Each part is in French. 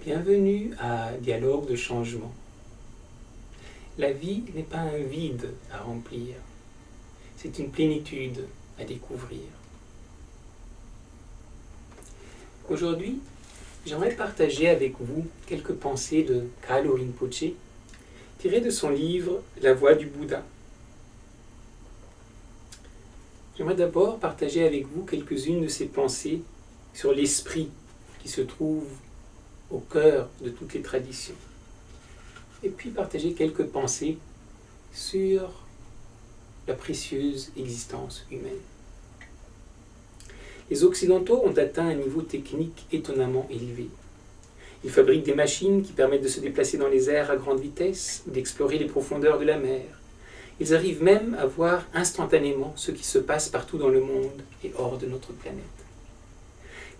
Bienvenue à Dialogue de changement. La vie n'est pas un vide à remplir, c'est une plénitude à découvrir. Aujourd'hui, j'aimerais partager avec vous quelques pensées de Kalu Rinpoché, tirées de son livre La Voie du Bouddha. J'aimerais d'abord partager avec vous quelques-unes de ces pensées sur l'esprit qui se trouve au cœur de toutes les traditions. Et puis partager quelques pensées sur la précieuse existence humaine. Les Occidentaux ont atteint un niveau technique étonnamment élevé. Ils fabriquent des machines qui permettent de se déplacer dans les airs à grande vitesse, d'explorer les profondeurs de la mer. Ils arrivent même à voir instantanément ce qui se passe partout dans le monde et hors de notre planète.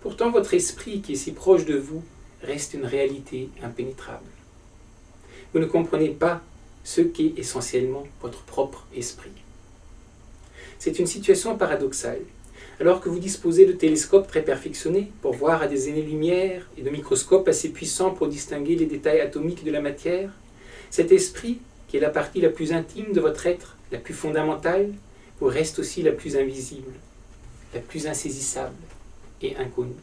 Pourtant, votre esprit qui est si proche de vous reste une réalité impénétrable. Vous ne comprenez pas ce qu'est essentiellement votre propre esprit. C'est une situation paradoxale. Alors que vous disposez de télescopes très perfectionnés pour voir à des années-lumière et de microscopes assez puissants pour distinguer les détails atomiques de la matière, cet esprit, qui est la partie la plus intime de votre être, la plus fondamentale, vous reste aussi la plus invisible, la plus insaisissable et inconnue.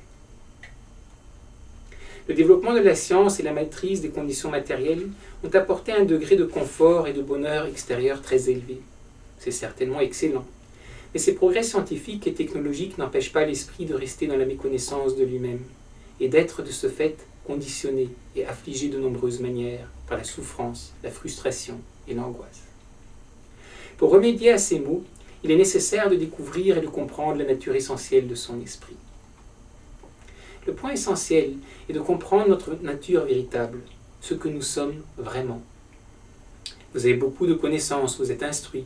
Le développement de la science et la maîtrise des conditions matérielles ont apporté un degré de confort et de bonheur extérieur très élevé. C'est certainement excellent. Mais ces progrès scientifiques et technologiques n'empêchent pas l'esprit de rester dans la méconnaissance de lui-même et d'être de ce fait conditionné et affligé de nombreuses manières par la souffrance, la frustration et l'angoisse. Pour remédier à ces maux, il est nécessaire de découvrir et de comprendre la nature essentielle de son esprit. Le point essentiel est de comprendre notre nature véritable, ce que nous sommes vraiment. Vous avez beaucoup de connaissances, vous êtes instruit.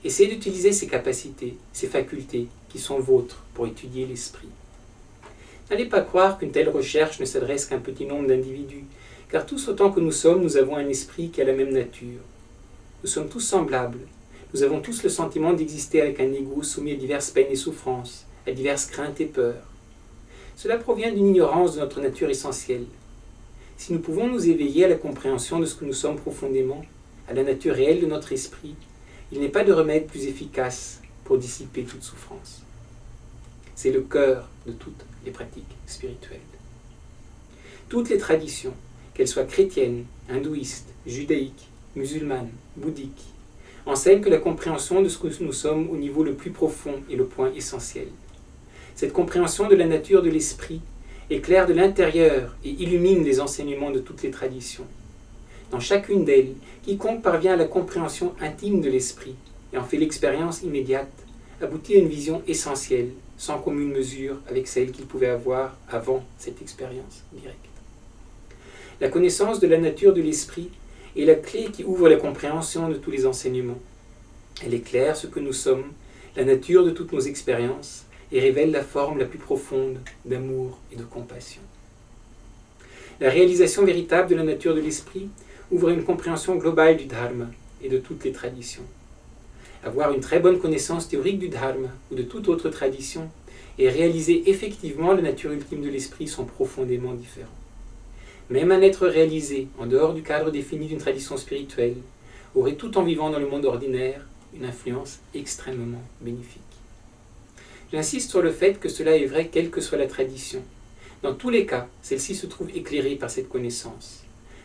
Essayez d'utiliser ces capacités, ces facultés qui sont vôtres pour étudier l'esprit. N'allez pas croire qu'une telle recherche ne s'adresse qu'à un petit nombre d'individus, car tous autant que nous sommes, nous avons un esprit qui a la même nature. Nous sommes tous semblables. Nous avons tous le sentiment d'exister avec un ego soumis à diverses peines et souffrances, à diverses craintes et peurs. Cela provient d'une ignorance de notre nature essentielle. Si nous pouvons nous éveiller à la compréhension de ce que nous sommes profondément, à la nature réelle de notre esprit, il n'est pas de remède plus efficace pour dissiper toute souffrance. C'est le cœur de toutes les pratiques spirituelles. Toutes les traditions, qu'elles soient chrétiennes, hindouistes, judaïques, musulmanes, bouddhiques, enseignent que la compréhension de ce que nous sommes au niveau le plus profond est le point essentiel. Cette compréhension de la nature de l'esprit éclaire de l'intérieur et illumine les enseignements de toutes les traditions. Dans chacune d'elles, quiconque parvient à la compréhension intime de l'esprit et en fait l'expérience immédiate, aboutit à une vision essentielle, sans commune mesure avec celle qu'il pouvait avoir avant cette expérience directe. La connaissance de la nature de l'esprit est la clé qui ouvre la compréhension de tous les enseignements. Elle éclaire ce que nous sommes, la nature de toutes nos expériences, et révèle la forme la plus profonde d'amour et de compassion. La réalisation véritable de la nature de l'esprit ouvre une compréhension globale du dharma et de toutes les traditions. Avoir une très bonne connaissance théorique du dharma ou de toute autre tradition et réaliser effectivement la nature ultime de l'esprit sont profondément différents. Même un être réalisé en dehors du cadre défini d'une tradition spirituelle aurait, tout en vivant dans le monde ordinaire, une influence extrêmement bénéfique. J'insiste sur le fait que cela est vrai quelle que soit la tradition. Dans tous les cas, celle-ci se trouve éclairée par cette connaissance.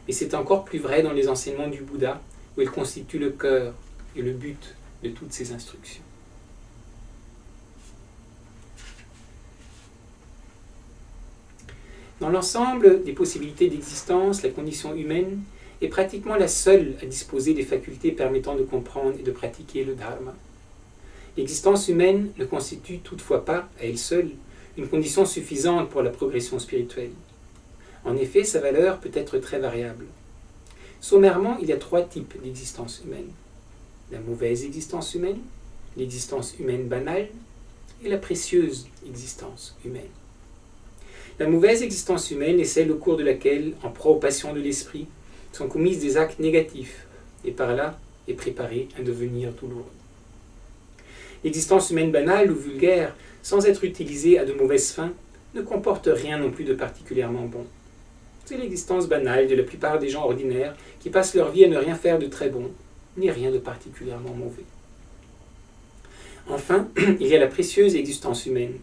Mais c'est encore plus vrai dans les enseignements du Bouddha, où elle constitue le cœur et le but de toutes ces instructions. Dans l'ensemble des possibilités d'existence, la condition humaine est pratiquement la seule à disposer des facultés permettant de comprendre et de pratiquer le dharma. L'existence humaine ne constitue toutefois pas, à elle seule, une condition suffisante pour la progression spirituelle. En effet, sa valeur peut être très variable. Sommairement, il y a 3 types d'existence humaine. La mauvaise existence humaine, l'existence humaine banale et la précieuse existence humaine. La mauvaise existence humaine est celle au cours de laquelle, en proie aux passions de l'esprit, sont commises des actes négatifs et par là est préparé un devenir douloureux. L'existence humaine banale ou vulgaire, sans être utilisée à de mauvaises fins, ne comporte rien non plus de particulièrement bon. C'est l'existence banale de la plupart des gens ordinaires qui passent leur vie à ne rien faire de très bon, ni rien de particulièrement mauvais. Enfin, il y a la précieuse existence humaine.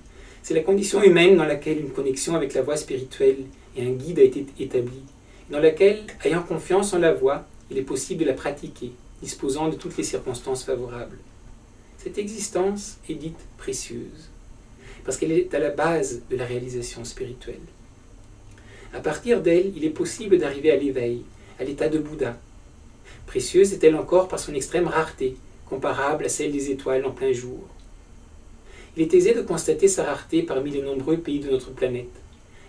C'est la condition humaine dans laquelle une connexion avec la voie spirituelle et un guide a été établie, dans laquelle, ayant confiance en la voie, il est possible de la pratiquer, disposant de toutes les circonstances favorables. Cette existence est dite précieuse, parce qu'elle est à la base de la réalisation spirituelle. À partir d'elle, il est possible d'arriver à l'éveil, à l'état de Bouddha. Précieuse est-elle encore par son extrême rareté, comparable à celle des étoiles en plein jour. Il est aisé de constater sa rareté parmi les nombreux pays de notre planète.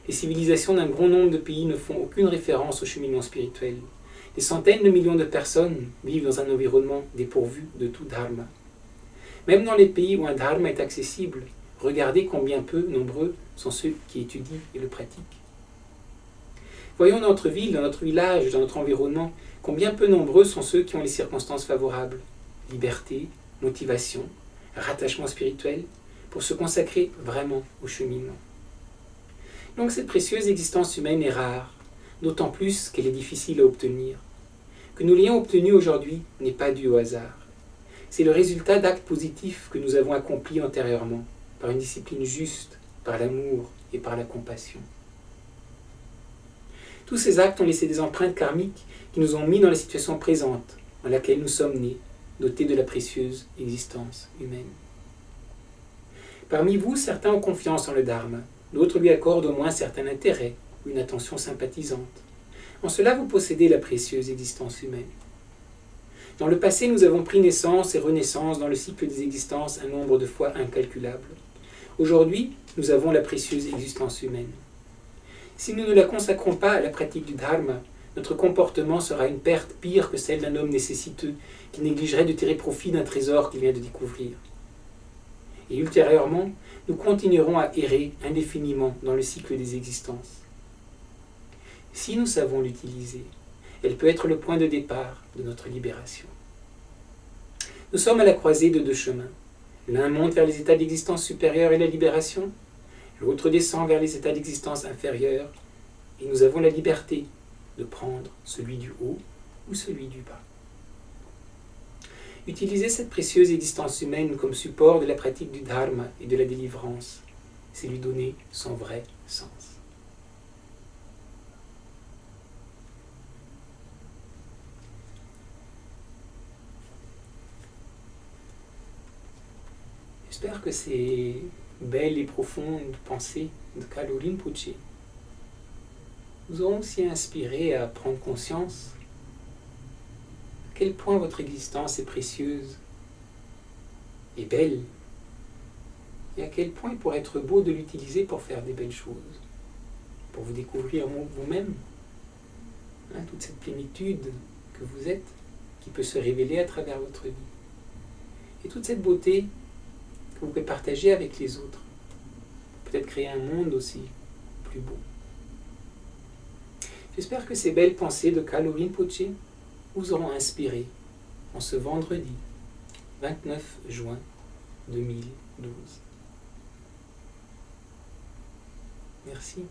Les civilisations d'un grand nombre de pays ne font aucune référence au cheminement spirituel. Des centaines de millions de personnes vivent dans un environnement dépourvu de tout dharma. Même dans les pays où un dharma est accessible, regardez combien peu nombreux sont ceux qui étudient et le pratiquent. Voyons dans notre ville, dans notre village, dans notre environnement, combien peu nombreux sont ceux qui ont les circonstances favorables. Liberté, motivation, rattachement spirituel, pour se consacrer vraiment au cheminement. Donc cette précieuse existence humaine est rare, d'autant plus qu'elle est difficile à obtenir. Que nous l'ayons obtenue aujourd'hui n'est pas dû au hasard. C'est le résultat d'actes positifs que nous avons accomplis antérieurement, par une discipline juste, par l'amour et par la compassion. Tous ces actes ont laissé des empreintes karmiques qui nous ont mis dans la situation présente, dans laquelle nous sommes nés, dotés de la précieuse existence humaine. Parmi vous, certains ont confiance en le Dharma, d'autres lui accordent au moins un certain intérêt ou une attention sympathisante. En cela, vous possédez la précieuse existence humaine. Dans le passé, nous avons pris naissance et renaissance dans le cycle des existences un nombre de fois incalculable. Aujourd'hui, nous avons la précieuse existence humaine. Si nous ne la consacrons pas à la pratique du Dharma, notre comportement sera une perte pire que celle d'un homme nécessiteux qui négligerait de tirer profit d'un trésor qu'il vient de découvrir. Et ultérieurement, nous continuerons à errer indéfiniment dans le cycle des existences. Si nous savons l'utiliser, elle peut être le point de départ de notre libération. Nous sommes à la croisée de deux chemins. L'un monte vers les états d'existence supérieure et la libération, l'autre descend vers les états d'existence inférieure, et nous avons la liberté de prendre celui du haut ou celui du bas. Utiliser cette précieuse existence humaine comme support de la pratique du Dharma et de la délivrance, c'est lui donner son vrai sens. J'espère que ces belles et profondes pensées de Kalu Rinpoche vous auront aussi inspiré à prendre conscience à quel point votre existence est précieuse et belle, et à quel point il pourrait être beau de l'utiliser pour faire des belles choses, pour vous découvrir vous-même, toute cette plénitude que vous êtes, qui peut se révéler à travers votre vie, et toute cette beauté que vous pouvez partager avec les autres, peut-être créer un monde aussi plus beau. J'espère que ces belles pensées de Kalu Rinpoche vous auront inspiré en ce vendredi 29 juin 2012. Merci.